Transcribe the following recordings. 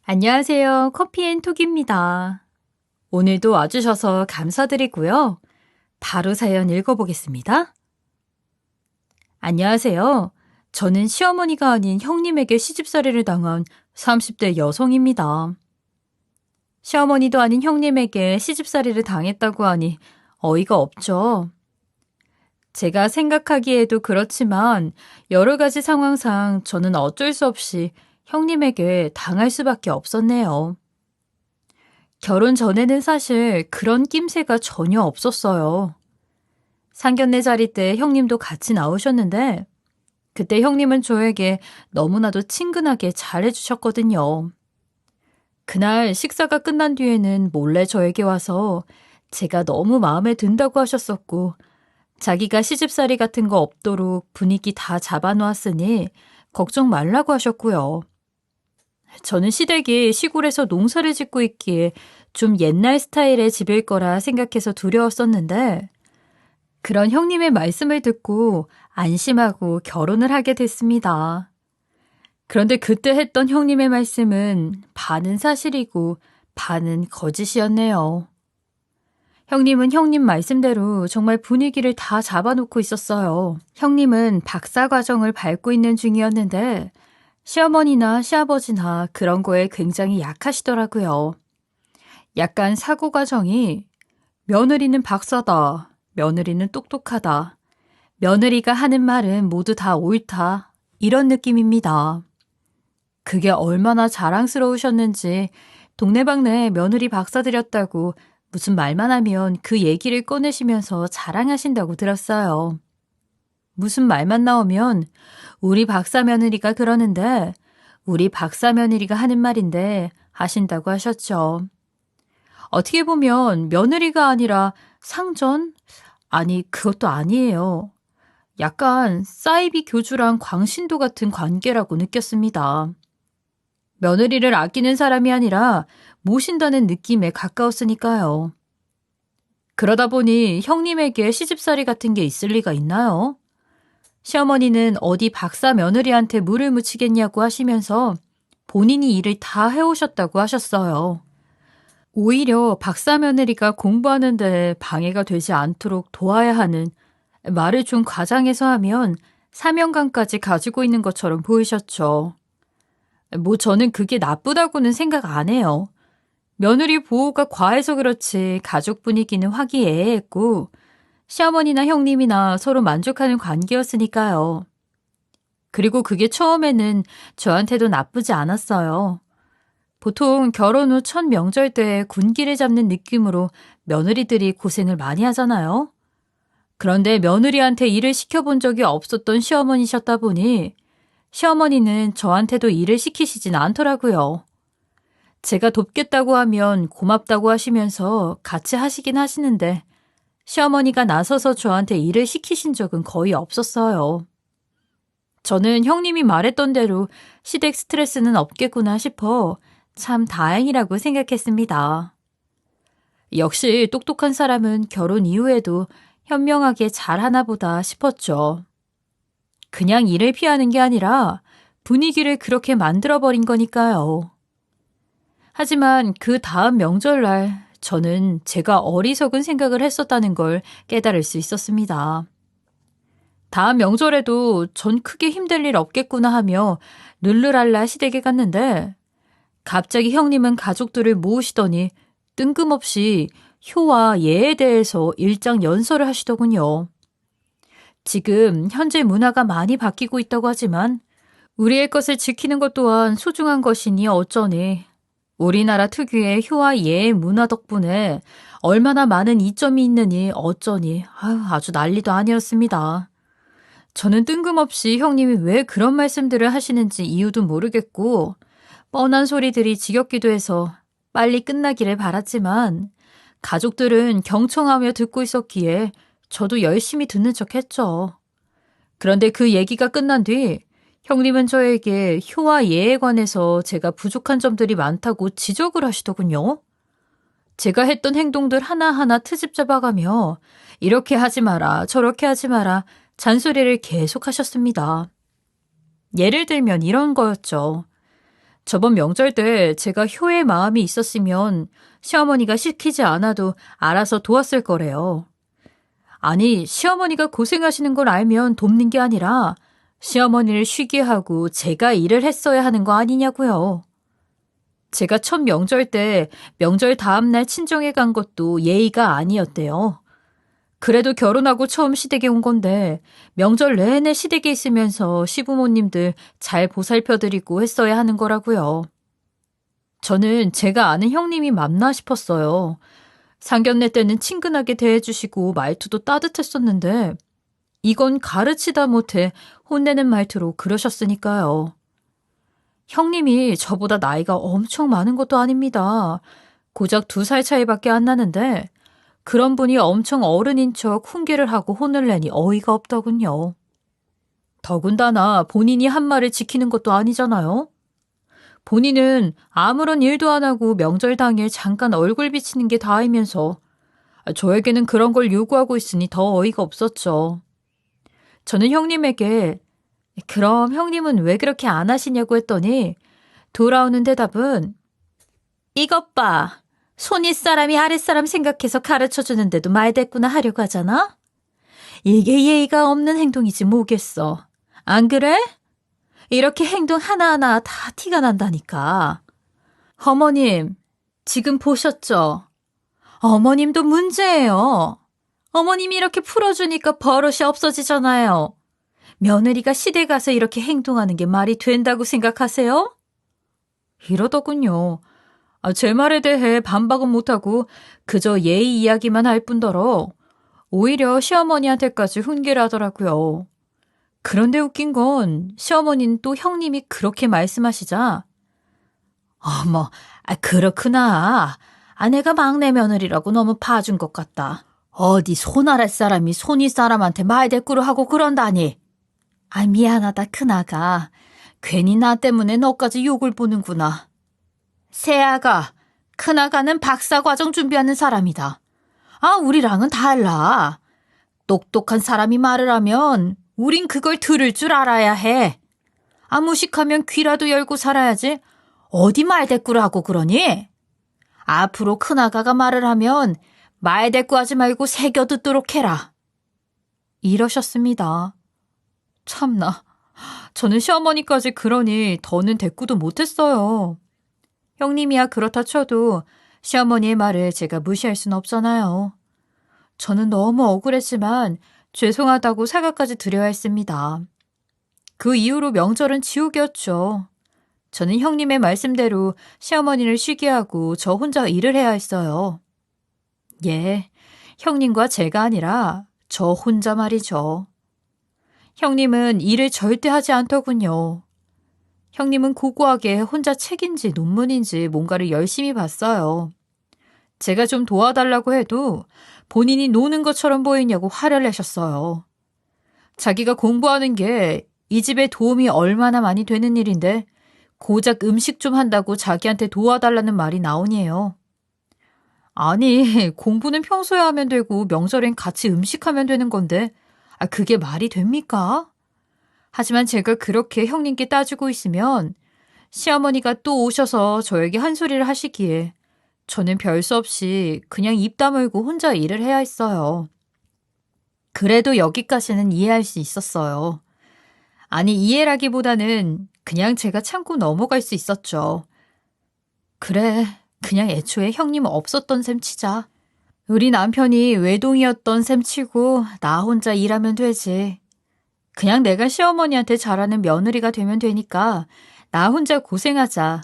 안녕하세요. 커피앤톡입니다. 오늘도 와주셔서 감사드리고요. 바로 사연 읽어보겠습니다. 안녕하세요. 저는 시어머니가 아닌 형님에게 시집살이를 당한 30대 여성입니다. 시어머니도 아닌 형님에게 시집살이를 당했다고 하니 어이가 없죠. 제가 생각하기에도 그렇지만 여러 가지 상황상 저는 어쩔 수 없이 형님에게 당할 수밖에 없었네요. 결혼 전에는 사실 그런 낌새가 전혀 없었어요. 상견례 자리 때 형님도 같이 나오셨는데 그때 형님은 저에게 너무나도 친근하게 잘해주셨거든요. 그날 식사가 끝난 뒤에는 몰래 저에게 와서 제가 너무 마음에 든다고 하셨었고 자기가 시집살이 같은 거 없도록 분위기 다 잡아놓았으니 걱정 말라고 하셨고요. 저는 시댁이 시골에서 농사를 짓고 있기에 좀 옛날 스타일의 집일 거라 생각해서 두려웠었는데 그런 형님의 말씀을 듣고 안심하고 결혼을 하게 됐습니다. 그런데 그때 했던 형님의 말씀은 반은 사실이고 반은 거짓이었네요. 형님은 형님 말씀대로 정말 분위기를 다 잡아놓고 있었어요. 형님은 박사 과정을 밟고 있는 중이었는데 시어머니나 시아버지나 그런 거에 굉장히 약하시더라고요. 약간 사고 과정이 며느리는 박사다, 며느리는 똑똑하다, 며느리가 하는 말은 모두 다 옳다, 이런 느낌입니다. 그게 얼마나 자랑스러우셨는지 동네방네 며느리 박사들였다고 무슨 말만 하면 그 얘기를 꺼내시면서 자랑하신다고 들었어요. 무슨 말만 나오면 우리 박사 며느리가 그러는데 우리 박사 며느리가 하는 말인데 하신다고 하셨죠. 어떻게 보면 며느리가 아니라 상전? 아니, 그것도 아니에요. 약간 사이비 교주랑 광신도 같은 관계라고 느꼈습니다. 며느리를 아끼는 사람이 아니라 모신다는 느낌에 가까웠으니까요. 그러다 보니 형님에게 시집살이 같은 게 있을 리가 있나요? 시어머니는 어디 박사 며느리한테 물을 묻히겠냐고 하시면서 본인이 일을 다 해오셨다고 하셨어요. 오히려 박사 며느리가 공부하는데 방해가 되지 않도록 도와야 하는, 말을 좀 과장해서 하면 사명감까지 가지고 있는 것처럼 보이셨죠. 저는 그게 나쁘다고는 생각 안 해요. 며느리 보호가 과해서 그렇지 가족 분위기는 화기애애했고 시어머니나 형님이나 서로 만족하는 관계였으니까요. 그리고 그게 처음에는 저한테도 나쁘지 않았어요. 보통 결혼 후 첫 명절 때 군기를 잡는 느낌으로 며느리들이 고생을 많이 하잖아요. 그런데 며느리한테 일을 시켜본 적이 없었던 시어머니셨다 보니 시어머니는 저한테도 일을 시키시진 않더라고요. 제가 돕겠다고 하면 고맙다고 하시면서 같이 하시긴 하시는데 시어머니가 나서서 저한테 일을 시키신 적은 거의 없었어요. 저는 형님이 말했던 대로 시댁 스트레스는 없겠구나 싶어 참 다행이라고 생각했습니다. 역시 똑똑한 사람은 결혼 이후에도 현명하게 잘하나 보다 싶었죠. 그냥 일을 피하는 게 아니라 분위기를 그렇게 만들어버린 거니까요. 하지만 그 다음 명절날 저는 제가 어리석은 생각을 했었다는 걸 깨달을 수 있었습니다. 다음 명절에도 전 크게 힘들 일 없겠구나 하며 룰루랄라 시댁에 갔는데 갑자기 형님은 가족들을 모으시더니 뜬금없이 효와 예에 대해서 일장 연설을 하시더군요. 지금 현재 문화가 많이 바뀌고 있다고 하지만 우리의 것을 지키는 것 또한 소중한 것이니 어쩌니 우리나라 특유의 효와 예의 문화 덕분에 얼마나 많은 이점이 있느니 어쩌니 아주 난리도 아니었습니다. 저는 뜬금없이 형님이 왜 그런 말씀들을 하시는지 이유도 모르겠고 뻔한 소리들이 지겹기도 해서 빨리 끝나기를 바랐지만 가족들은 경청하며 듣고 있었기에 저도 열심히 듣는 척 했죠. 그런데 그 얘기가 끝난 뒤 형님은 저에게 효와 예에 관해서 제가 부족한 점들이 많다고 지적을 하시더군요. 제가 했던 행동들 하나하나 트집 잡아가며 이렇게 하지 마라, 저렇게 하지 마라 잔소리를 계속 하셨습니다. 예를 들면 이런 거였죠. 저번 명절 때 제가 효의 마음이 있었으면 시어머니가 시키지 않아도 알아서 도왔을 거래요. 아니, 시어머니가 고생하시는 걸 알면 돕는 게 아니라 시어머니를 쉬게 하고 제가 일을 했어야 하는 거 아니냐고요. 제가 첫 명절 때 명절 다음날 친정에 간 것도 예의가 아니었대요. 그래도 결혼하고 처음 시댁에 온 건데 명절 내내 시댁에 있으면서 시부모님들 잘 보살펴드리고 했어야 하는 거라고요. 저는 제가 아는 형님이 맞나 싶었어요. 상견례 때는 친근하게 대해주시고 말투도 따뜻했었는데 이건 가르치다 못해 혼내는 말투로 그러셨으니까요. 형님이 저보다 나이가 엄청 많은 것도 아닙니다. 고작 2살 차이밖에 안 나는데 그런 분이 엄청 어른인 척 훈계를 하고 혼을 내니 어이가 없더군요. 더군다나 본인이 한 말을 지키는 것도 아니잖아요. 본인은 아무런 일도 안 하고 명절 당일 잠깐 얼굴 비치는 게 다이면서 저에게는 그런 걸 요구하고 있으니 더 어이가 없었죠. 저는 형님에게 그럼 형님은 왜 그렇게 안 하시냐고 했더니 돌아오는 대답은 이것 봐. 손윗사람이 아랫사람 생각해서 가르쳐주는데도 말대꾸나 하려고 하잖아? 이게 예의가 없는 행동이지 뭐겠어. 안 그래? 이렇게 행동 하나하나 다 티가 난다니까. 어머님, 지금 보셨죠? 어머님도 문제예요. 어머님이 이렇게 풀어주니까 버릇이 없어지잖아요. 며느리가 시댁 가서 이렇게 행동하는 게 말이 된다고 생각하세요? 이러더군요. 제 말에 대해 반박은 못하고 그저 예의 이야기만 할 뿐더러 오히려 시어머니한테까지 훈계를 하더라고요. 그런데 웃긴 건 시어머니는 또 형님이 그렇게 말씀하시자 어머, 그렇구나. 아내가 막내 며느리라고 너무 봐준 것 같다. 어디 손아랫 사람이 손윗 사람한테 말대꾸를 하고 그런다니. 미안하다 큰아가. 괜히 나 때문에 너까지 욕을 보는구나. 새아가, 큰아가는 박사과정 준비하는 사람이다. 우리랑은 달라. 똑똑한 사람이 말을 하면 우린 그걸 들을 줄 알아야 해. 무식하면 귀라도 열고 살아야지. 어디 말대꾸를 하고 그러니? 앞으로 큰아가가 말을 하면 말대꾸하지 말고 새겨 듣도록 해라. 이러셨습니다. 참나, 저는 시어머니까지 그러니 더는 대꾸도 못했어요. 형님이야 그렇다 쳐도 시어머니의 말을 제가 무시할 순 없잖아요. 저는 너무 억울했지만 죄송하다고 사과까지 드려야 했습니다. 그 이후로 명절은 지옥이었죠. 저는 형님의 말씀대로 시어머니를 쉬게 하고 저 혼자 일을 해야 했어요. 예, 형님과 제가 아니라 저 혼자 말이죠. 형님은 일을 절대 하지 않더군요. 형님은 고고하게 혼자 책인지 논문인지 뭔가를 열심히 봤어요. 제가 좀 도와달라고 해도 본인이 노는 것처럼 보이냐고 화를 내셨어요. 자기가 공부하는 게 이 집에 도움이 얼마나 많이 되는 일인데 고작 음식 좀 한다고 자기한테 도와달라는 말이 나오니에요. 아니, 공부는 평소에 하면 되고 명절엔 같이 음식하면 되는 건데 그게 말이 됩니까? 하지만 제가 그렇게 형님께 따지고 있으면 시어머니가 또 오셔서 저에게 한 소리를 하시기에 저는 별 수 없이 그냥 입 다물고 혼자 일을 해야 했어요. 그래도 여기까지는 이해할 수 있었어요. 아니, 이해라기보다는 그냥 제가 참고 넘어갈 수 있었죠. 그래, 그냥 애초에 형님 없었던 셈 치자. 우리 남편이 외동이었던 셈 치고 나 혼자 일하면 되지. 그냥 내가 시어머니한테 잘하는 며느리가 되면 되니까 나 혼자 고생하자.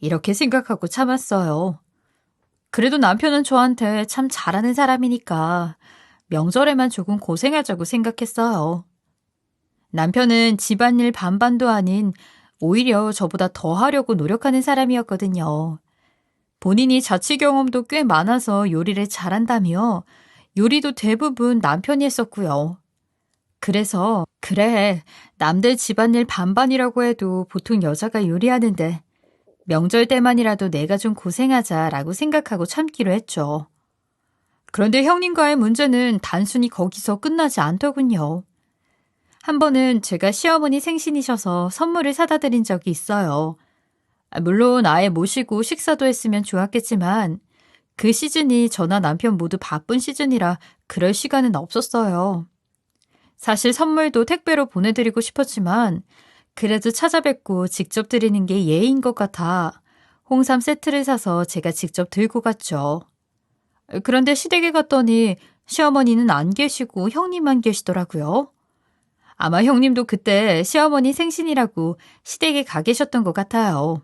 이렇게 생각하고 참았어요. 그래도 남편은 저한테 참 잘하는 사람이니까 명절에만 조금 고생하자고 생각했어요. 남편은 집안일 반반도 아닌 오히려 저보다 더 하려고 노력하는 사람이었거든요. 본인이 자취 경험도 꽤 많아서 요리를 잘한다며 요리도 대부분 남편이 했었고요. 그래서 그래, 남들 집안일 반반이라고 해도 보통 여자가 요리하는데 명절 때만이라도 내가 좀 고생하자라고 생각하고 참기로 했죠. 그런데 형님과의 문제는 단순히 거기서 끝나지 않더군요. 한 번은 제가 시어머니 생신이셔서 선물을 사다 드린 적이 있어요. 물론 아예 모시고 식사도 했으면 좋았겠지만 그 시즌이 저나 남편 모두 바쁜 시즌이라 그럴 시간은 없었어요. 사실 선물도 택배로 보내드리고 싶었지만 그래도 찾아뵙고 직접 드리는 게 예의인 것 같아 홍삼 세트를 사서 제가 직접 들고 갔죠. 그런데 시댁에 갔더니 시어머니는 안 계시고 형님만 계시더라고요. 아마 형님도 그때 시어머니 생신이라고 시댁에 가 계셨던 것 같아요.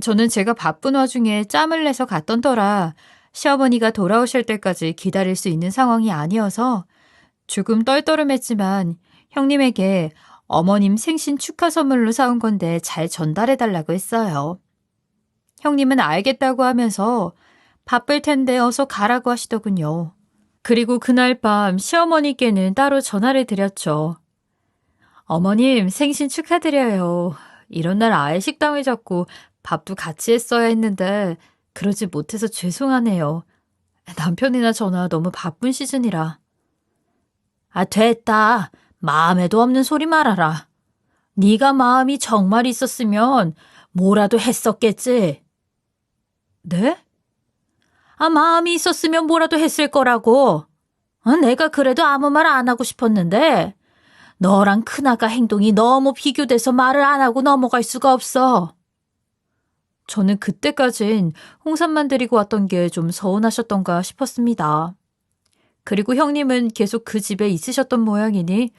저는 제가 바쁜 와중에 짬을 내서 갔던 터라 시어머니가 돌아오실 때까지 기다릴 수 있는 상황이 아니어서 조금 떨떠름했지만 형님에게 어머님 생신 축하 선물로 사온 건데 잘 전달해달라고 했어요. 형님은 알겠다고 하면서 바쁠 텐데 어서 가라고 하시더군요. 그리고 그날 밤 시어머니께는 따로 전화를 드렸죠. 어머님 생신 축하드려요. 이런 날 아예 식당을 잡고 밥도 같이 했어야 했는데 그러지 못해서 죄송하네요. 남편이나 저나 너무 바쁜 시즌이라. 아, 됐다. 마음에도 없는 소리 말아라. 네가 마음이 정말 있었으면 뭐라도 했었겠지. 네? 아, 마음이 있었으면 뭐라도 했을 거라고. 내가 그래도 아무 말 안 하고 싶었는데 너랑 큰아가 행동이 너무 비교돼서 말을 안 하고 넘어갈 수가 없어. 저는 그때까진 홍삼만 드리고 왔던 게 좀 서운하셨던가 싶었습니다. 그리고 형님은 계속 그 집에 있으셨던 모양이니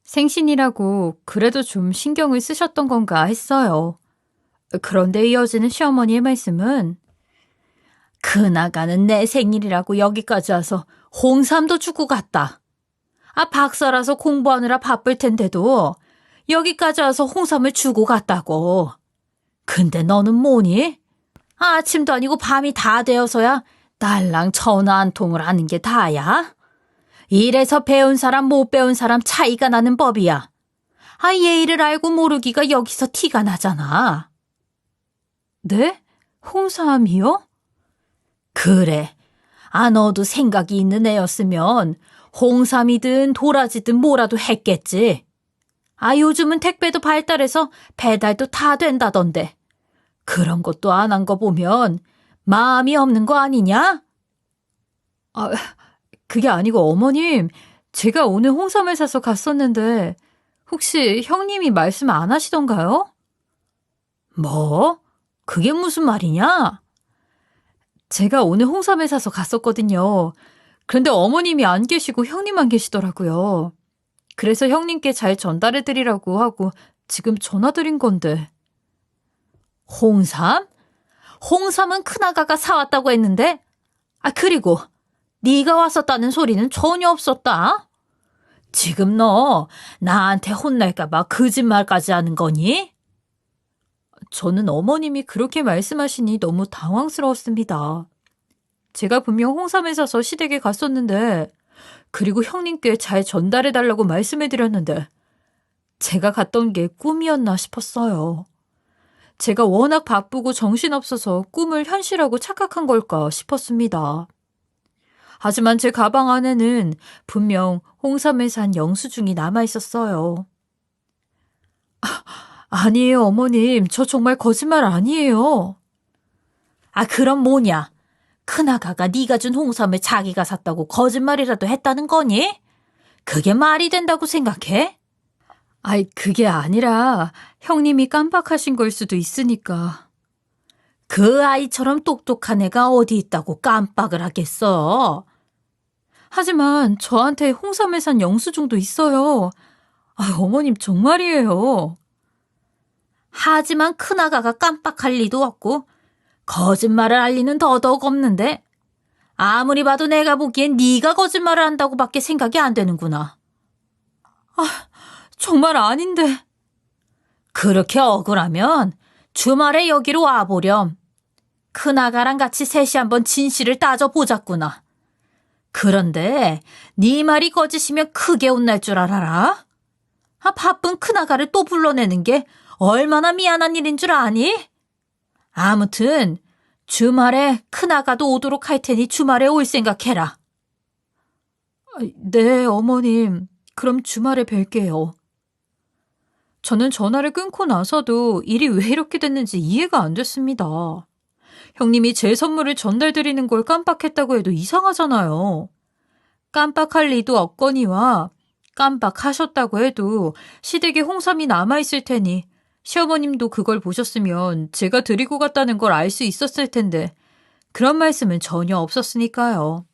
생신이라고 그래도 좀 신경을 쓰셨던 건가 했어요. 그런데 이어지는 시어머니의 말씀은 큰아가는 내 생일이라고 여기까지 와서 홍삼도 주고 갔다. 아, 박사라서 공부하느라 바쁠 텐데도 여기까지 와서 홍삼을 주고 갔다고. 근데 너는 뭐니? 아침도 아니고 밤이 다 되어서야 딸랑 전화 한 통을 하는 게 다야? 이래서 배운 사람 못 배운 사람 차이가 나는 법이야. 아, 예의를 알고 모르기가 여기서 티가 나잖아. 네? 홍삼이요? 그래. 아, 너도 생각이 있는 애였으면 홍삼이든 도라지든 뭐라도 했겠지. 아, 요즘은 택배도 발달해서 배달도 다 된다던데. 그런 것도 안 한 거 보면 마음이 없는 거 아니냐? 아, 그게 아니고 어머님, 제가 오늘 홍삼을 사서 갔었는데 혹시 형님이 말씀 안 하시던가요? 뭐? 그게 무슨 말이냐? 제가 오늘 홍삼을 사서 갔었거든요. 그런데 어머님이 안 계시고 형님만 계시더라고요. 그래서 형님께 잘 전달해드리라고 하고 지금 전화드린 건데. 홍삼? 홍삼은 큰아가가 사왔다고 했는데? 아, 그리고 네가 왔었다는 소리는 전혀 없었다. 지금 너 나한테 혼날까 봐 거짓말까지 하는 거니? 저는 어머님이 그렇게 말씀하시니 너무 당황스러웠습니다. 제가 분명 홍삼을 사서 시댁에 갔었는데 그리고 형님께 잘 전달해달라고 말씀해드렸는데 제가 갔던 게 꿈이었나 싶었어요. 제가 워낙 바쁘고 정신없어서 꿈을 현실하고 착각한 걸까 싶었습니다. 하지만 제 가방 안에는 분명 홍삼을 산 영수증이 남아있었어요. 아니에요, 어머님. 저 정말 거짓말 아니에요. 아, 그럼 뭐냐? 큰아가가 네가 준 홍삼을 자기가 샀다고 거짓말이라도 했다는 거니? 그게 말이 된다고 생각해? 아이, 그게 아니라 형님이 깜빡하신 걸 수도 있으니까. 그 아이처럼 똑똑한 애가 어디 있다고 깜빡을 하겠어. 하지만 저한테 홍삼을 산 영수증도 있어요. 아, 어머님 정말이에요. 하지만 큰아가가 깜빡할 리도 없고 거짓말을 할 리는 더더욱 없는데 아무리 봐도 내가 보기엔 네가 거짓말을 한다고밖에 생각이 안 되는구나. 아, 정말 아닌데. 그렇게 억울하면 주말에 여기로 와보렴. 큰아가랑 같이 셋이 한번 진실을 따져보자꾸나. 그런데 네 말이 거짓이면 크게 혼날 줄 알아라. 아, 바쁜 큰아가를 또 불러내는 게 얼마나 미안한 일인 줄 아니? 아무튼 주말에 큰아가도 오도록 할 테니 주말에 올 생각해라. 네, 어머님. 그럼 주말에 뵐게요. 저는 전화를 끊고 나서도 일이 왜 이렇게 됐는지 이해가 안 됐습니다. 형님이 제 선물을 전달드리는 걸 깜빡했다고 해도 이상하잖아요. 깜빡할 리도 없거니와 깜빡하셨다고 해도 시댁에 홍삼이 남아있을 테니 시어머님도 그걸 보셨으면 제가 드리고 갔다는 걸 알 수 있었을 텐데 그런 말씀은 전혀 없었으니까요.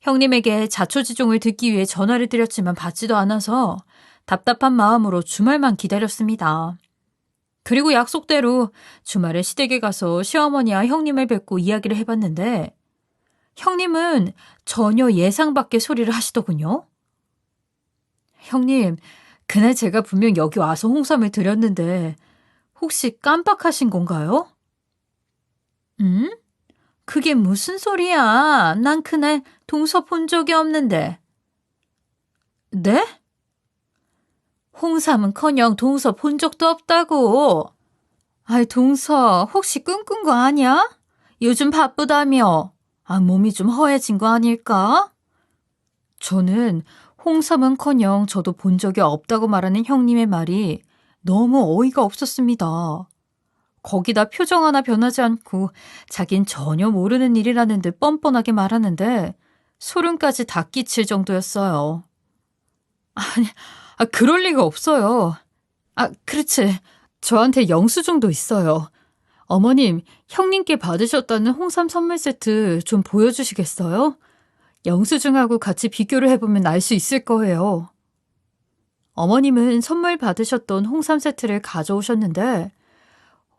형님에게 자초지종을 듣기 위해 전화를 드렸지만 받지도 않아서 답답한 마음으로 주말만 기다렸습니다. 그리고 약속대로 주말에 시댁에 가서 시어머니와 형님을 뵙고 이야기를 해봤는데 형님은 전혀 예상 밖의 소리를 하시더군요. 형님, 그날 제가 분명 여기 와서 홍삼을 드렸는데 혹시 깜빡하신 건가요? 응? 그게 무슨 소리야? 난 그날 동서 본 적이 없는데. 네? 홍삼은커녕 동서 본 적도 없다고. 아이, 동서 혹시 꿈꾼 거 아니야? 요즘 바쁘다며. 몸이 좀 허해진 거 아닐까? 저는 홍삼은커녕 저도 본 적이 없다고 말하는 형님의 말이 너무 어이가 없었습니다. 거기다 표정 하나 변하지 않고 자긴 전혀 모르는 일이라는 듯 뻔뻔하게 말하는데 소름까지 다 끼칠 정도였어요. 아니, 그럴 리가 없어요. 그렇지. 저한테 영수증도 있어요. 어머님, 형님께 받으셨다는 홍삼 선물 세트 좀 보여주시겠어요? 영수증하고 같이 비교를 해보면 알 수 있을 거예요. 어머님은 선물 받으셨던 홍삼 세트를 가져오셨는데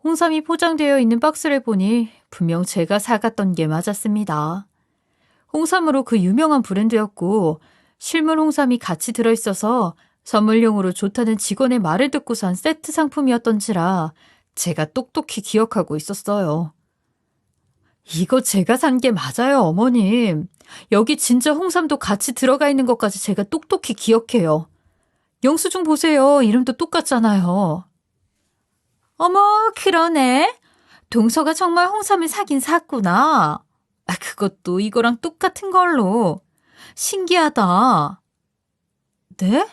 홍삼이 포장되어 있는 박스를 보니 분명 제가 사갔던 게 맞았습니다. 홍삼으로 그 유명한 브랜드였고 실물 홍삼이 같이 들어있어서 선물용으로 좋다는 직원의 말을 듣고 산 세트 상품이었던지라 제가 똑똑히 기억하고 있었어요. 이거 제가 산 게 맞아요, 어머님. 여기 진짜 홍삼도 같이 들어가 있는 것까지 제가 똑똑히 기억해요. 영수증 보세요. 이름도 똑같잖아요. 어머, 그러네. 동서가 정말 홍삼을 사긴 샀구나. 그것도 이거랑 똑같은 걸로. 신기하다. 네?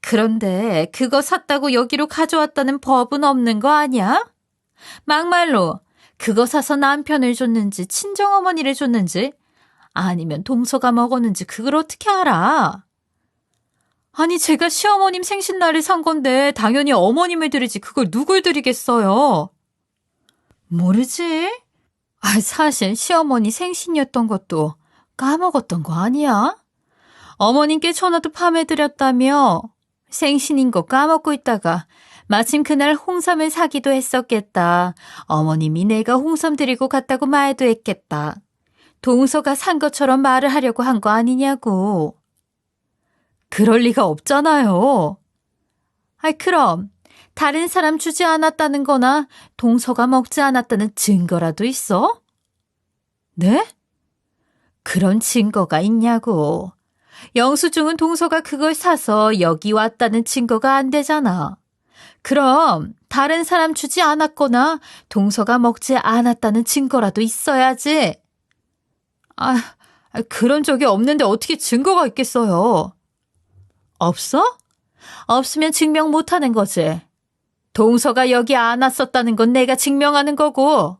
그런데 그거 샀다고 여기로 가져왔다는 법은 없는 거 아니야? 막말로 그거 사서 남편을 줬는지 친정어머니를 줬는지 아니면 동서가 먹었는지 그걸 어떻게 알아? 아니, 제가 시어머님 생신날에 산 건데 당연히 어머님을 드리지 그걸 누굴 드리겠어요? 모르지? 사실 시어머니 생신이었던 것도 까먹었던 거 아니야? 어머님께 전화도 밤에드렸다며 생신인 거 까먹고 있다가 마침 그날 홍삼을 사기도 했었겠다. 어머님이 내가 홍삼 드리고 갔다고 말도 했겠다. 동서가 산 것처럼 말을 하려고 한 거 아니냐고. 그럴 리가 없잖아요. 그럼 다른 사람 주지 않았다는 거나 동서가 먹지 않았다는 증거라도 있어? 네? 그런 증거가 있냐고. 영수증은 동서가 그걸 사서 여기 왔다는 증거가 안 되잖아. 그럼 다른 사람 주지 않았거나 동서가 먹지 않았다는 증거라도 있어야지. 그런 적이 없는데 어떻게 증거가 있겠어요? 없어? 없으면 증명 못하는 거지. 동서가 여기 안 왔었다는 건 내가 증명하는 거고.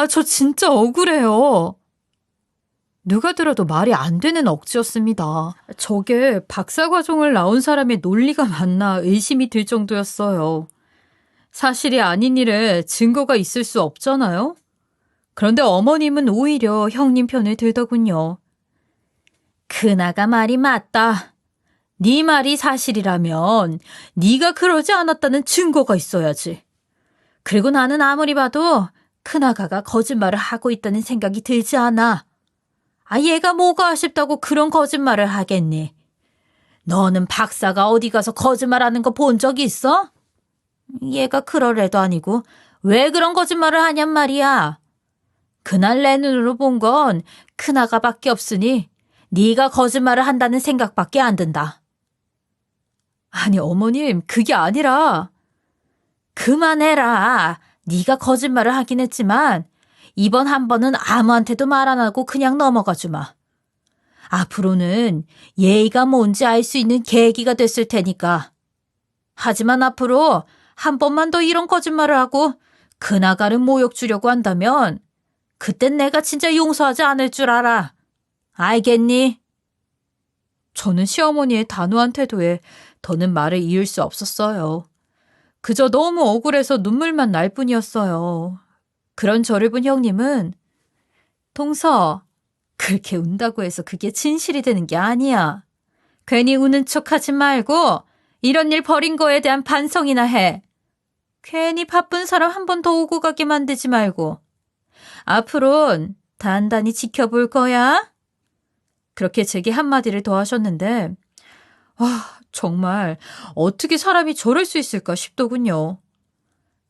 저 진짜 억울해요. 누가 들어도 말이 안 되는 억지였습니다. 저게 박사과정을 나온 사람의 논리가 맞나 의심이 들 정도였어요. 사실이 아닌 일에 증거가 있을 수 없잖아요? 그런데 어머님은 오히려 형님 편을 들더군요. 그나가 말이 맞다. 네 말이 사실이라면 네가 그러지 않았다는 증거가 있어야지. 그리고 나는 아무리 봐도 큰아가가 거짓말을 하고 있다는 생각이 들지 않아. 얘가 뭐가 아쉽다고 그런 거짓말을 하겠니? 너는 박사가 어디 가서 거짓말하는 거 본 적이 있어? 얘가 그럴 애도 아니고 왜 그런 거짓말을 하냔 말이야. 그날 내 눈으로 본 건 큰아가밖에 없으니 네가 거짓말을 한다는 생각밖에 안 든다. 아니, 어머님, 그게 아니라. 그만해라. 네가 거짓말을 하긴 했지만 이번 한 번은 아무한테도 말 안 하고 그냥 넘어가 주마. 앞으로는 예의가 뭔지 알 수 있는 계기가 됐을 테니까. 하지만 앞으로 한 번만 더 이런 거짓말을 하고 그 나가를 모욕 주려고 한다면 그땐 내가 진짜 용서하지 않을 줄 알아. 알겠니? 저는 시어머니의 단호한 태도에 더는 말을 이을 수 없었어요. 그저 너무 억울해서 눈물만 날 뿐이었어요. 그런 저를 본 형님은 동서, 그렇게 운다고 해서 그게 진실이 되는 게 아니야. 괜히 우는 척하지 말고 이런 일 벌인 거에 대한 반성이나 해. 괜히 바쁜 사람 한 번 더 오고 가게 만들지 말고. 앞으론 단단히 지켜볼 거야. 그렇게 제게 한마디를 더 하셨는데 정말 어떻게 사람이 저럴 수 있을까 싶더군요.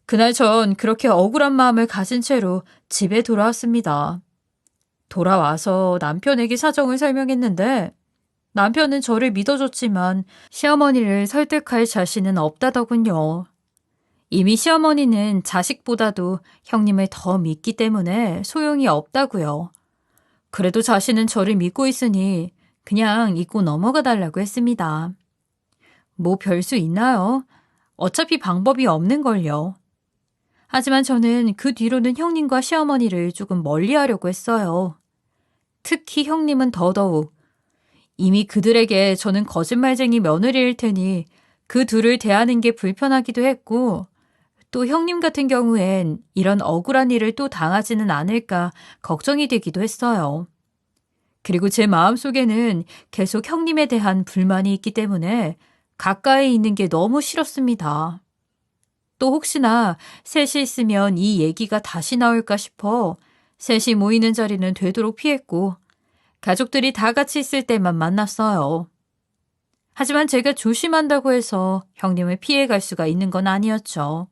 그날 전 그렇게 억울한 마음을 가진 채로 집에 돌아왔습니다. 돌아와서 남편에게 사정을 설명했는데 남편은 저를 믿어줬지만 시어머니를 설득할 자신은 없다더군요. 이미 시어머니는 자식보다도 형님을 더 믿기 때문에 소용이 없다고요. 그래도 자신은 저를 믿고 있으니 그냥 잊고 넘어가 달라고 했습니다. 뭐 별 수 있나요? 어차피 방법이 없는걸요. 하지만 저는 그 뒤로는 형님과 시어머니를 조금 멀리하려고 했어요. 특히 형님은 더더욱. 이미 그들에게 저는 거짓말쟁이 며느리일 테니 그 둘을 대하는 게 불편하기도 했고 또 형님 같은 경우엔 이런 억울한 일을 또 당하지는 않을까 걱정이 되기도 했어요. 그리고 제 마음속에는 계속 형님에 대한 불만이 있기 때문에 가까이 있는 게 너무 싫었습니다. 또 혹시나 셋이 있으면 이 얘기가 다시 나올까 싶어 셋이 모이는 자리는 되도록 피했고 가족들이 다 같이 있을 때만 만났어요. 하지만 제가 조심한다고 해서 형님을 피해갈 수가 있는 건 아니었죠.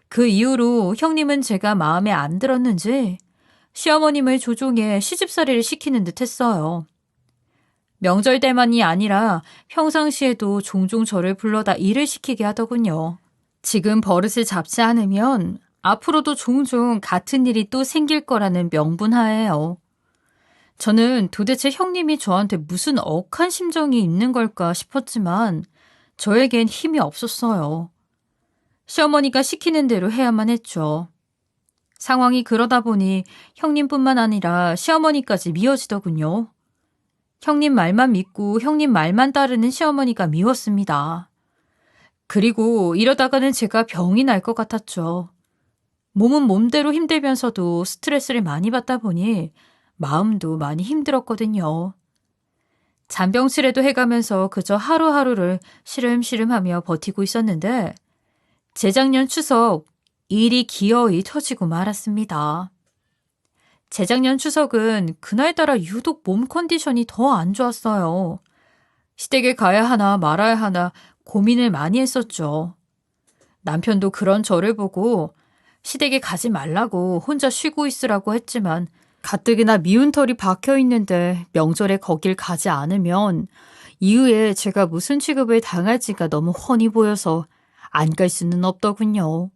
그 이후로 형님은 제가 마음에 안 들었는지 시어머님을 조종해 시집살이를 시키는 듯 했어요. 명절 때만이 아니라 평상시에도 종종 저를 불러다 일을 시키게 하더군요. 지금 버릇을 잡지 않으면 앞으로도 종종 같은 일이 또 생길 거라는 명분하에요. 저는 도대체 형님이 저한테 무슨 억한 심정이 있는 걸까 싶었지만 저에겐 힘이 없었어요. 시어머니가 시키는 대로 해야만 했죠. 상황이 그러다 보니 형님뿐만 아니라 시어머니까지 미워지더군요. 형님 말만 믿고 형님 말만 따르는 시어머니가 미웠습니다. 그리고 이러다가는 제가 병이 날 것 같았죠. 몸은 몸대로 힘들면서도 스트레스를 많이 받다 보니 마음도 많이 힘들었거든요. 잔병치레도 해가면서 그저 하루하루를 시름시름하며 버티고 있었는데 재작년 추석 일이 기어이 터지고 말았습니다. 재작년 추석은 그날따라 유독 몸 컨디션이 더 안 좋았어요. 시댁에 가야 하나 말아야 하나 고민을 많이 했었죠. 남편도 그런 저를 보고 시댁에 가지 말라고 혼자 쉬고 있으라고 했지만 가뜩이나 미운 털이 박혀 있는데 명절에 거길 가지 않으면 이후에 제가 무슨 취급을 당할지가 너무 훤히 보여서 안 갈 수는 없더군요.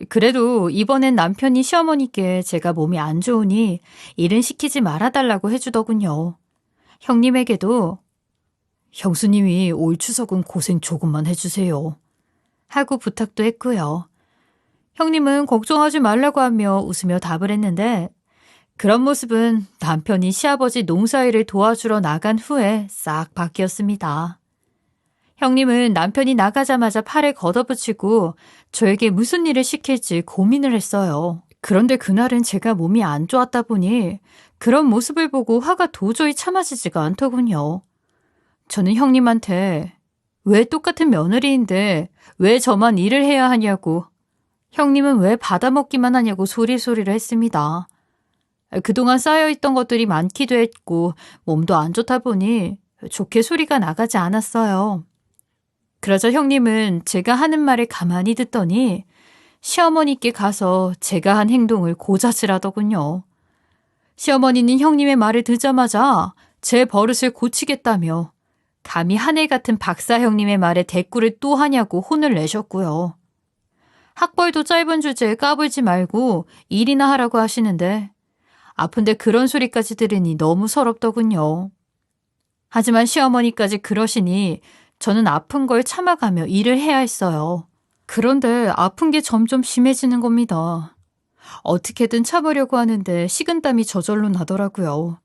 그래도 이번엔 남편이 시어머니께 제가 몸이 안 좋으니 일은 시키지 말아달라고 해주더군요. 형님에게도 형수님이 올 추석은 고생 조금만 해주세요. 하고 부탁도 했고요. 형님은 걱정하지 말라고 하며 웃으며 답을 했는데 그런 모습은 남편이 시아버지 농사일을 도와주러 나간 후에 싹 바뀌었습니다. 형님은 남편이 나가자마자 팔에 걷어붙이고 저에게 무슨 일을 시킬지 고민을 했어요. 그런데 그날은 제가 몸이 안 좋았다 보니 그런 모습을 보고 화가 도저히 참아지지가 않더군요. 저는 형님한테 왜 똑같은 며느리인데 왜 저만 일을 해야 하냐고, 형님은 왜 받아먹기만 하냐고 소리소리를 했습니다. 그동안 쌓여있던 것들이 많기도 했고 몸도 안 좋다 보니 좋게 소리가 나가지 않았어요. 그러자 형님은 제가 하는 말을 가만히 듣더니 시어머니께 가서 제가 한 행동을 고자질하더군요. 시어머니는 형님의 말을 듣자마자 제 버릇을 고치겠다며 감히 하늘 같은 박사 형님의 말에 대꾸를 또 하냐고 혼을 내셨고요. 학벌도 짧은 주제에 까불지 말고 일이나 하라고 하시는데 아픈데 그런 소리까지 들으니 너무 서럽더군요. 하지만 시어머니까지 그러시니 저는 아픈 걸 참아가며 일을 해야 했어요. 그런데 아픈 게 점점 심해지는 겁니다. 어떻게든 참으려고 하는데 식은땀이 저절로 나더라고요.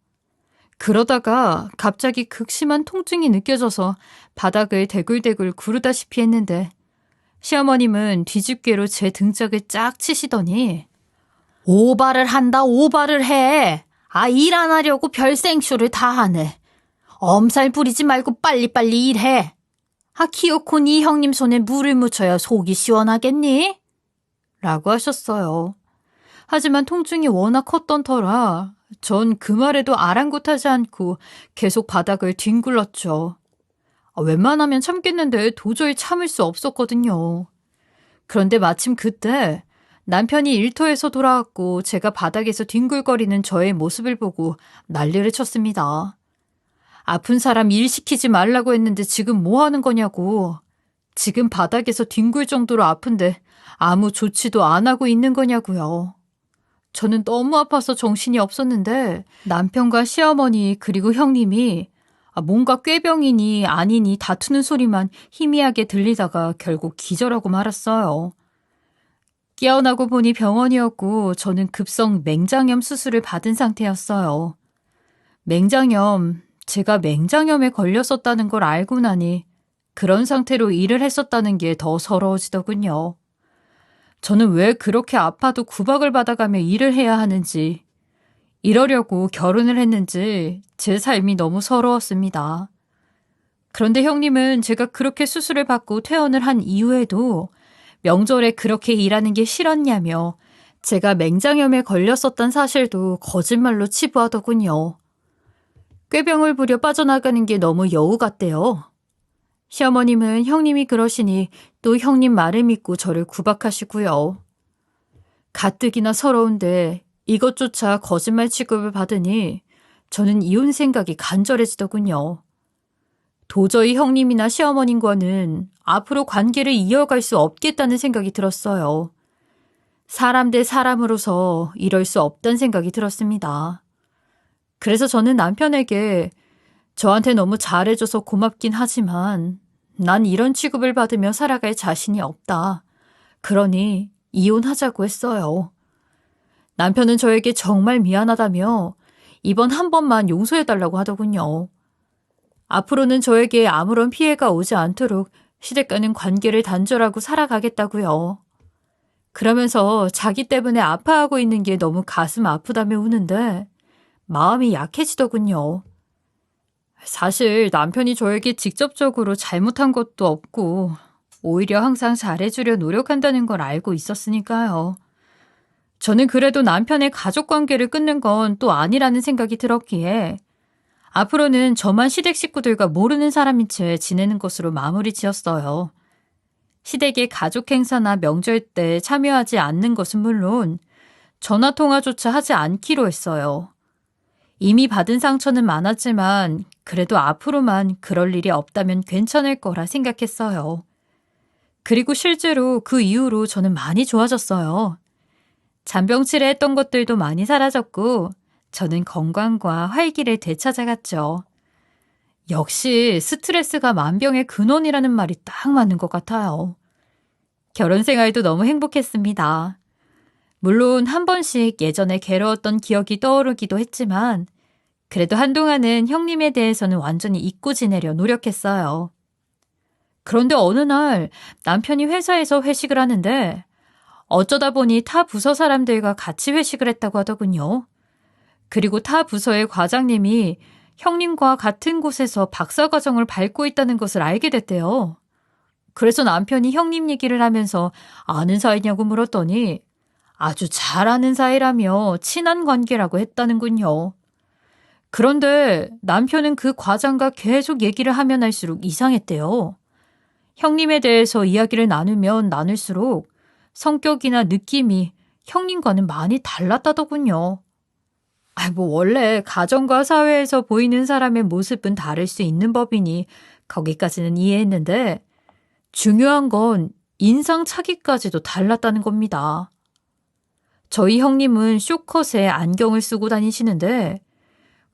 그러다가 갑자기 극심한 통증이 느껴져서 바닥을 대굴대굴 구르다시피 했는데 시어머님은 뒤집개로 제 등짝을 쫙 치시더니 오바를 한다 오바를 해. 일 안 하려고 별생쇼를 다 하네. 엄살 부리지 말고 빨리빨리 일해. 기어코 네 형님 손에 물을 묻혀야 속이 시원하겠니? 라고 하셨어요. 하지만 통증이 워낙 컸던 터라 전 그 말에도 아랑곳하지 않고 계속 바닥을 뒹굴렀죠. 웬만하면 참겠는데 도저히 참을 수 없었거든요. 그런데 마침 그때 남편이 일터에서 돌아왔고 제가 바닥에서 뒹굴거리는 저의 모습을 보고 난리를 쳤습니다. 아픈 사람 일 시키지 말라고 했는데 지금 뭐 하는 거냐고. 지금 바닥에서 뒹굴 정도로 아픈데 아무 조치도 안 하고 있는 거냐고요. 저는 너무 아파서 정신이 없었는데 남편과 시어머니 그리고 형님이 뭔가 꾀병이니 아니니 다투는 소리만 희미하게 들리다가 결국 기절하고 말았어요. 깨어나고 보니 병원이었고 저는 급성 맹장염 수술을 받은 상태였어요. 맹장염, 제가 맹장염에 걸렸었다는 걸 알고 나니 그런 상태로 일을 했었다는 게 더 서러워지더군요. 저는 왜 그렇게 아파도 구박을 받아가며 일을 해야 하는지, 이러려고 결혼을 했는지 제 삶이 너무 서러웠습니다. 그런데 형님은 제가 그렇게 수술을 받고 퇴원을 한 이후에도 명절에 그렇게 일하는 게 싫었냐며 제가 맹장염에 걸렸었던 사실도 거짓말로 치부하더군요. 꾀병을 부려 빠져나가는 게 너무 여우 같대요. 시어머님은 형님이 그러시니 또 형님 말을 믿고 저를 구박하시고요. 가뜩이나 서러운데 이것조차 거짓말 취급을 받으니 저는 이혼 생각이 간절해지더군요. 도저히 형님이나 시어머님과는 앞으로 관계를 이어갈 수 없겠다는 생각이 들었어요. 사람 대 사람으로서 이럴 수 없다는 생각이 들었습니다. 그래서 저는 남편에게 저한테 너무 잘해줘서 고맙긴 하지만 난 이런 취급을 받으며 살아갈 자신이 없다. 그러니 이혼하자고 했어요. 남편은 저에게 정말 미안하다며 이번 한 번만 용서해달라고 하더군요. 앞으로는 저에게 아무런 피해가 오지 않도록 시댁과는 관계를 단절하고 살아가겠다고요. 그러면서 자기 때문에 아파하고 있는 게 너무 가슴 아프다며 우는데 마음이 약해지더군요. 사실 남편이 저에게 직접적으로 잘못한 것도 없고 오히려 항상 잘해주려 노력한다는 걸 알고 있었으니까요. 저는 그래도 남편의 가족관계를 끊는 건 또 아니라는 생각이 들었기에 앞으로는 저만 시댁 식구들과 모르는 사람인 채 지내는 것으로 마무리 지었어요. 시댁의 가족 행사나 명절 때 참여하지 않는 것은 물론 전화통화조차 하지 않기로 했어요. 이미 받은 상처는 많았지만 그래도 앞으로만 그럴 일이 없다면 괜찮을 거라 생각했어요. 그리고 실제로 그 이후로 저는 많이 좋아졌어요. 잔병치레 했던 것들도 많이 사라졌고 저는 건강과 활기를 되찾아갔죠. 역시 스트레스가 만병의 근원이라는 말이 딱 맞는 것 같아요. 결혼 생활도 너무 행복했습니다. 물론 한 번씩 예전에 괴로웠던 기억이 떠오르기도 했지만 그래도 한동안은 형님에 대해서는 완전히 잊고 지내려 노력했어요. 그런데 어느 날 남편이 회사에서 회식을 하는데 어쩌다 보니 타 부서 사람들과 같이 회식을 했다고 하더군요. 그리고 타 부서의 과장님이 형님과 같은 곳에서 박사과정을 밟고 있다는 것을 알게 됐대요. 그래서 남편이 형님 얘기를 하면서 아는 사이냐고 물었더니 아주 잘 아는 사이라며 친한 관계라고 했다는군요. 그런데 남편은 그 과장과 계속 얘기를 하면 할수록 이상했대요. 형님에 대해서 이야기를 나누면 나눌수록 성격이나 느낌이 형님과는 많이 달랐다더군요. 원래 가정과 사회에서 보이는 사람의 모습은 다를 수 있는 법이니 거기까지는 이해했는데 중요한 건 인상 차기까지도 달랐다는 겁니다. 저희 형님은 쇼컷에 안경을 쓰고 다니시는데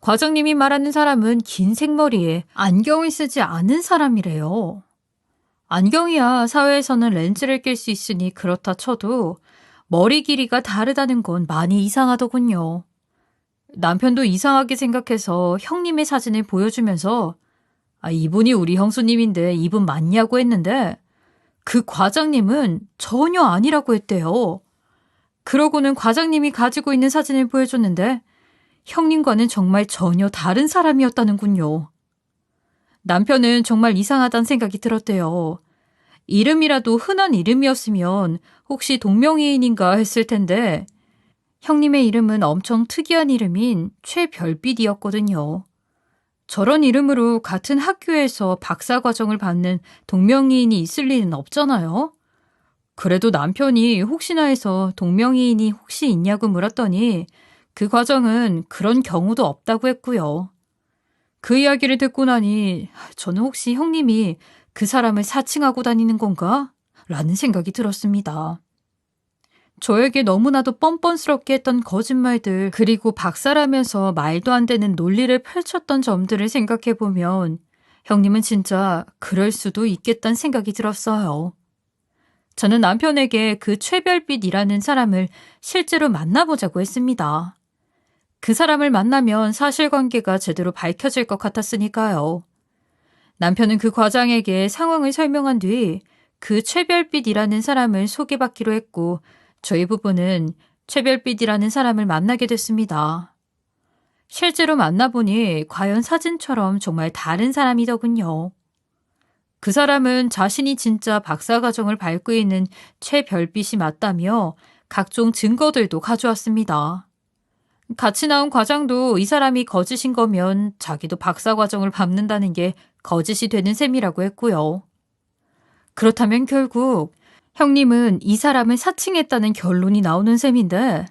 과장님이 말하는 사람은 긴 생머리에 안경을 쓰지 않은 사람이래요. 안경이야 사회에서는 렌즈를 낄 수 있으니 그렇다 쳐도 머리 길이가 다르다는 건 많이 이상하더군요. 남편도 이상하게 생각해서 형님의 사진을 보여주면서 이분이 우리 형수님인데 이분 맞냐고 했는데 그 과장님은 전혀 아니라고 했대요. 그러고는 과장님이 가지고 있는 사진을 보여줬는데 형님과는 정말 전혀 다른 사람이었다는군요. 남편은 정말 이상하다는 생각이 들었대요. 이름이라도 흔한 이름이었으면 혹시 동명이인인가 했을 텐데 형님의 이름은 엄청 특이한 이름인 최별빛이었거든요. 저런 이름으로 같은 학교에서 박사과정을 받는 동명이인이 있을 리는 없잖아요. 그래도 남편이 혹시나 해서 동명이인이 혹시 있냐고 물었더니 그 과정은 그런 경우도 없다고 했고요. 그 이야기를 듣고 나니 저는 혹시 형님이 그 사람을 사칭하고 다니는 건가? 라는 생각이 들었습니다. 저에게 너무나도 뻔뻔스럽게 했던 거짓말들 그리고 박사라면서 말도 안 되는 논리를 펼쳤던 점들을 생각해보면 형님은 진짜 그럴 수도 있겠다는 생각이 들었어요. 저는 남편에게 그 최별빛이라는 사람을 실제로 만나보자고 했습니다. 그 사람을 만나면 사실관계가 제대로 밝혀질 것 같았으니까요. 남편은 그 과장에게 상황을 설명한 뒤 그 최별빛이라는 사람을 소개받기로 했고 저희 부부는 최별빛이라는 사람을 만나게 됐습니다. 실제로 만나보니 과연 사진처럼 정말 다른 사람이더군요. 그 사람은 자신이 진짜 박사과정을 밟고 있는 최별빛이 맞다며 각종 증거들도 가져왔습니다. 같이 나온 과장도 이 사람이 거짓인 거면 자기도 박사과정을 밟는다는 게 거짓이 되는 셈이라고 했고요. 그렇다면 결국 형님은 이 사람을 사칭했다는 결론이 나오는 셈인데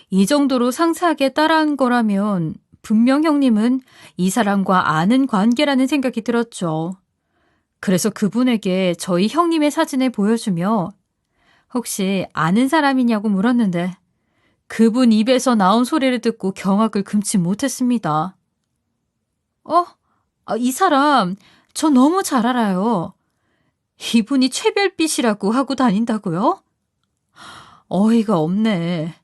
이 정도로 상세하게 따라한 거라면 분명 형님은 이 사람과 아는 관계라는 생각이 들었죠. 그래서 그분에게 저희 형님의 사진을 보여주며 혹시 아는 사람이냐고 물었는데 그분 입에서 나온 소리를 듣고 경악을 금치 못했습니다. 이 사람 저 너무 잘 알아요. 이분이 최별빛이라고 하고 다닌다고요? 어이가 없네.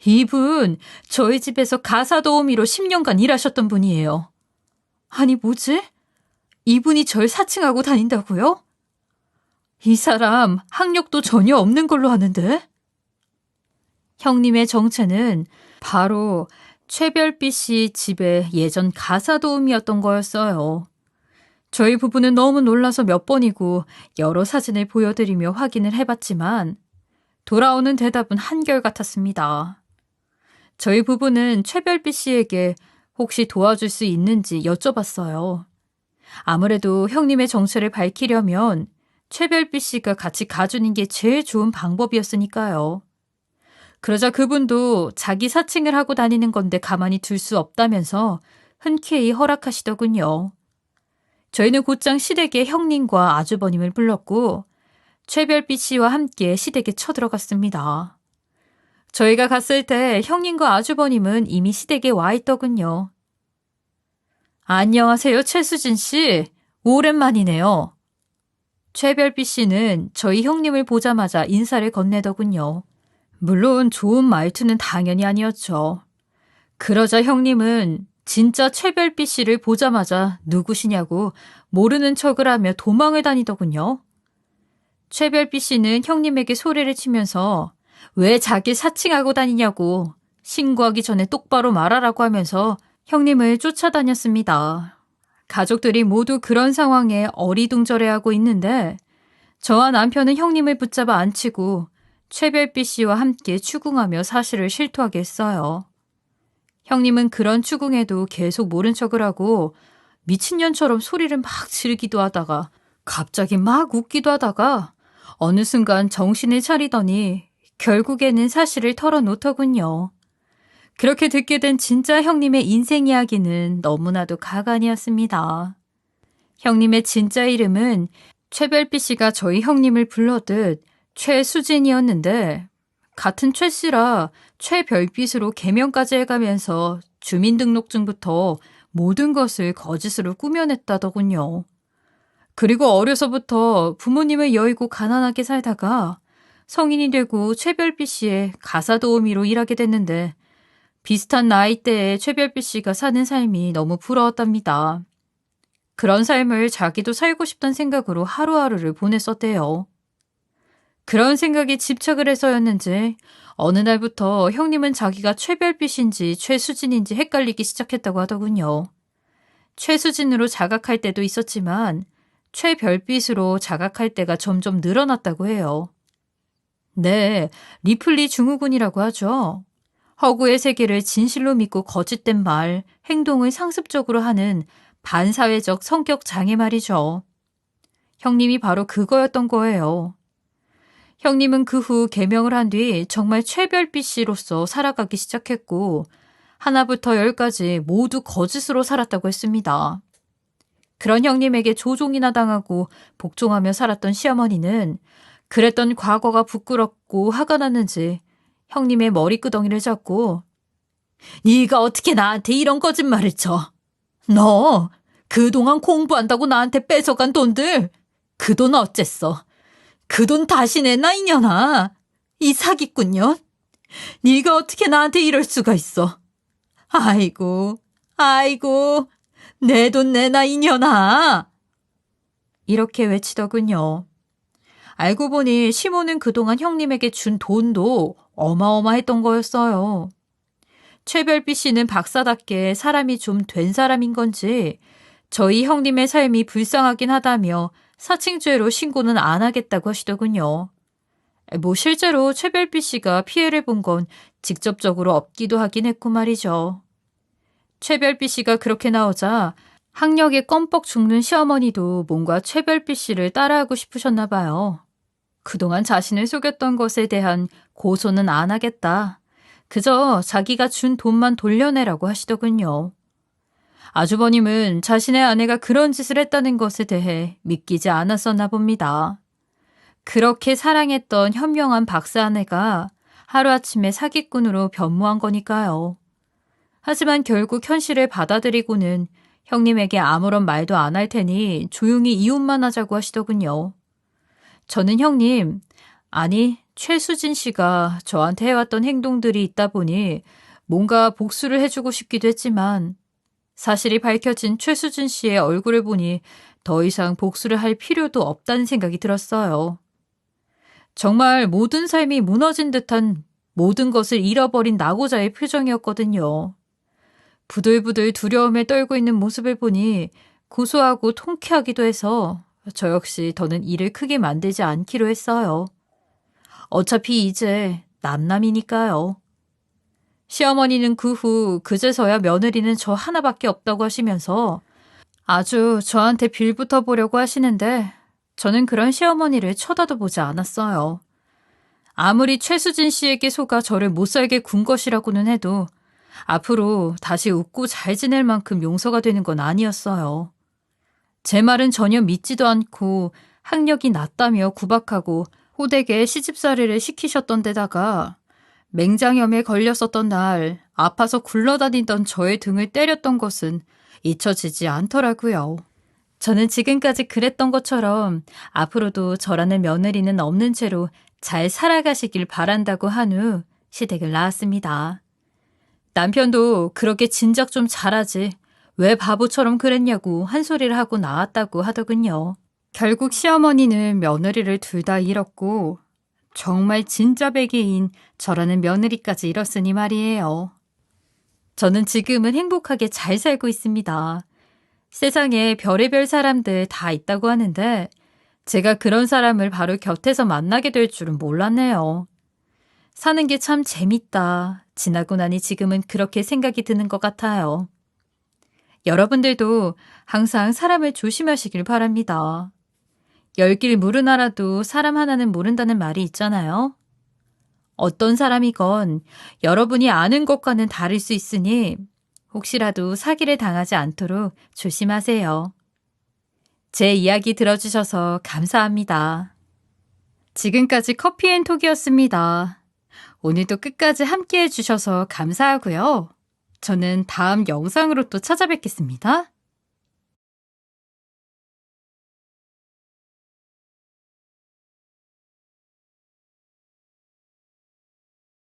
이분 저희 집에서 가사 도우미로 10년간 일하셨던 분이에요. 아니 뭐지? 이분이 절 사칭하고 다닌다고요? 이 사람 학력도 전혀 없는 걸로 아는데? 형님의 정체는 바로 최별빛 씨 집의 예전 가사 도우미였던 거였어요. 저희 부부는 너무 놀라서 몇 번이고 여러 사진을 보여드리며 확인을 해봤지만 돌아오는 대답은 한결같았습니다. 저희 부부는 최별빛 씨에게 혹시 도와줄 수 있는지 여쭤봤어요. 아무래도 형님의 정체를 밝히려면 최별빛 씨가 같이 가주는 게 제일 좋은 방법이었으니까요. 그러자 그분도 자기 사칭을 하고 다니는 건데 가만히 둘 수 없다면서 흔쾌히 허락하시더군요. 저희는 곧장 시댁에 형님과 아주버님을 불렀고 최별빛 씨와 함께 시댁에 쳐들어갔습니다. 저희가 갔을 때 형님과 아주버님은 이미 시댁에 와 있더군요. 안녕하세요, 최수진 씨. 오랜만이네요. 최별빛 씨는 저희 형님을 보자마자 인사를 건네더군요. 물론 좋은 말투는 당연히 아니었죠. 그러자 형님은 진짜 최별빛 씨를 보자마자 누구시냐고 모르는 척을 하며 도망을 다니더군요. 최별빛 씨는 형님에게 소리를 치면서 왜 자기 사칭하고 다니냐고 신고하기 전에 똑바로 말하라고 하면서 형님을 쫓아다녔습니다. 가족들이 모두 그런 상황에 어리둥절해하고 있는데 저와 남편은 형님을 붙잡아 안치고 최별빛 씨와 함께 추궁하며 사실을 실토하게 했어요. 형님은 그런 추궁에도 계속 모른 척을 하고 미친년처럼 소리를 막 지르기도 하다가 갑자기 막 웃기도 하다가 어느 순간 정신을 차리더니 결국에는 사실을 털어놓더군요. 그렇게 듣게 된 진짜 형님의 인생 이야기는 너무나도 가관이었습니다. 형님의 진짜 이름은 최별빛 씨가 저희 형님을 불러듯 최수진이었는데 같은 최 씨라 최별빛으로 개명까지 해가면서 주민등록증부터 모든 것을 거짓으로 꾸며냈다더군요. 그리고 어려서부터 부모님을 여의고 가난하게 살다가 성인이 되고 최별빛 씨의 가사 도우미로 일하게 됐는데 비슷한 나이대에 최별빛 씨가 사는 삶이 너무 부러웠답니다. 그런 삶을 자기도 살고 싶다는 생각으로 하루하루를 보냈었대요. 그런 생각에 집착을 해서였는지 어느 날부터 형님은 자기가 최별빛인지 최수진인지 헷갈리기 시작했다고 하더군요. 최수진으로 자각할 때도 있었지만 최별빛으로 자각할 때가 점점 늘어났다고 해요. 네, 리플리 증후군이라고 하죠. 허구의 세계를 진실로 믿고 거짓된 말, 행동을 상습적으로 하는 반사회적 성격 장애 말이죠. 형님이 바로 그거였던 거예요. 형님은 그 후 개명을 한 뒤 정말 최별빛 씨로서 살아가기 시작했고 하나부터 열까지 모두 거짓으로 살았다고 했습니다. 그런 형님에게 조종이나 당하고 복종하며 살았던 시어머니는 그랬던 과거가 부끄럽고 화가 났는지 형님의 머리끄덩이를 잡고 네가 어떻게 나한테 이런 거짓말을 쳐? 너 그동안 공부한다고 나한테 뺏어간 돈들 그 돈 어쨌어? 그 돈 다시 내놔 이년아. 이 사기꾼년. 네가 어떻게 나한테 이럴 수가 있어. 아이고 내 돈 내놔 이년아. 이렇게 외치더군요. 알고 보니 시모는 그동안 형님에게 준 돈도 어마어마했던 거였어요. 최별빛 씨는 박사답게 사람이 좀 된 사람인 건지 저희 형님의 삶이 불쌍하긴 하다며 사칭죄로 신고는 안 하겠다고 하시더군요. 뭐 실제로 최별빛 씨가 피해를 본 건 직접적으로 없기도 하긴 했고 말이죠. 최별빛 씨가 그렇게 나오자 학력에 껌뻑 죽는 시어머니도 뭔가 최별빛 씨를 따라하고 싶으셨나 봐요. 그동안 자신을 속였던 것에 대한 고소는 안 하겠다. 그저 자기가 준 돈만 돌려내라고 하시더군요. 아주버님은 자신의 아내가 그런 짓을 했다는 것에 대해 믿기지 않았었나 봅니다. 그렇게 사랑했던 현명한 박사 아내가 하루아침에 사기꾼으로 변모한 거니까요. 하지만 결국 현실을 받아들이고는 형님에게 아무런 말도 안 할 테니 조용히 이혼만 하자고 하시더군요. 저는 형님, 아니 최수진 씨가 저한테 해왔던 행동들이 있다 보니 뭔가 복수를 해주고 싶기도 했지만 사실이 밝혀진 최수진 씨의 얼굴을 보니 더 이상 복수를 할 필요도 없다는 생각이 들었어요. 정말 모든 삶이 무너진 듯한 모든 것을 잃어버린 낙오자의 표정이었거든요. 부들부들 두려움에 떨고 있는 모습을 보니 고소하고 통쾌하기도 해서 저 역시 더는 일을 크게 만들지 않기로 했어요. 어차피 이제 남남이니까요. 시어머니는 그 후 그제서야 며느리는 저 하나밖에 없다고 하시면서 아주 저한테 빌붙어 보려고 하시는데 저는 그런 시어머니를 쳐다도 보지 않았어요. 아무리 최수진 씨에게 속아 저를 못살게 군 것이라고는 해도 앞으로 다시 웃고 잘 지낼 만큼 용서가 되는 건 아니었어요. 제 말은 전혀 믿지도 않고 학력이 낮다며 구박하고 호되게 시집살이를 시키셨던 데다가 맹장염에 걸렸었던 날 아파서 굴러다니던 저의 등을 때렸던 것은 잊혀지지 않더라고요. 저는 지금까지 그랬던 것처럼 앞으로도 저라는 며느리는 없는 채로 잘 살아가시길 바란다고 한 후 시댁을 나왔습니다. 남편도 그렇게 진작 좀 잘하지 왜 바보처럼 그랬냐고 한 소리를 하고 나왔다고 하더군요. 결국 시어머니는 며느리를 둘 다 잃었고 정말 진짜 베개인 저라는 며느리까지 잃었으니 말이에요. 저는 지금은 행복하게 잘 살고 있습니다. 세상에 별의별 사람들 다 있다고 하는데 제가 그런 사람을 바로 곁에서 만나게 될 줄은 몰랐네요. 사는 게 참 재밌다. 지나고 나니 지금은 그렇게 생각이 드는 것 같아요. 여러분들도 항상 사람을 조심하시길 바랍니다. 열길 모르나라도 사람 하나는 모른다는 말이 있잖아요. 어떤 사람이건 여러분이 아는 것과는 다를 수 있으니 혹시라도 사기를 당하지 않도록 조심하세요. 제 이야기 들어주셔서 감사합니다. 지금까지 커피앤톡이었습니다. 오늘도 끝까지 함께 해주셔서 감사하고요. 저는 다음 영상으로 또 찾아뵙겠습니다.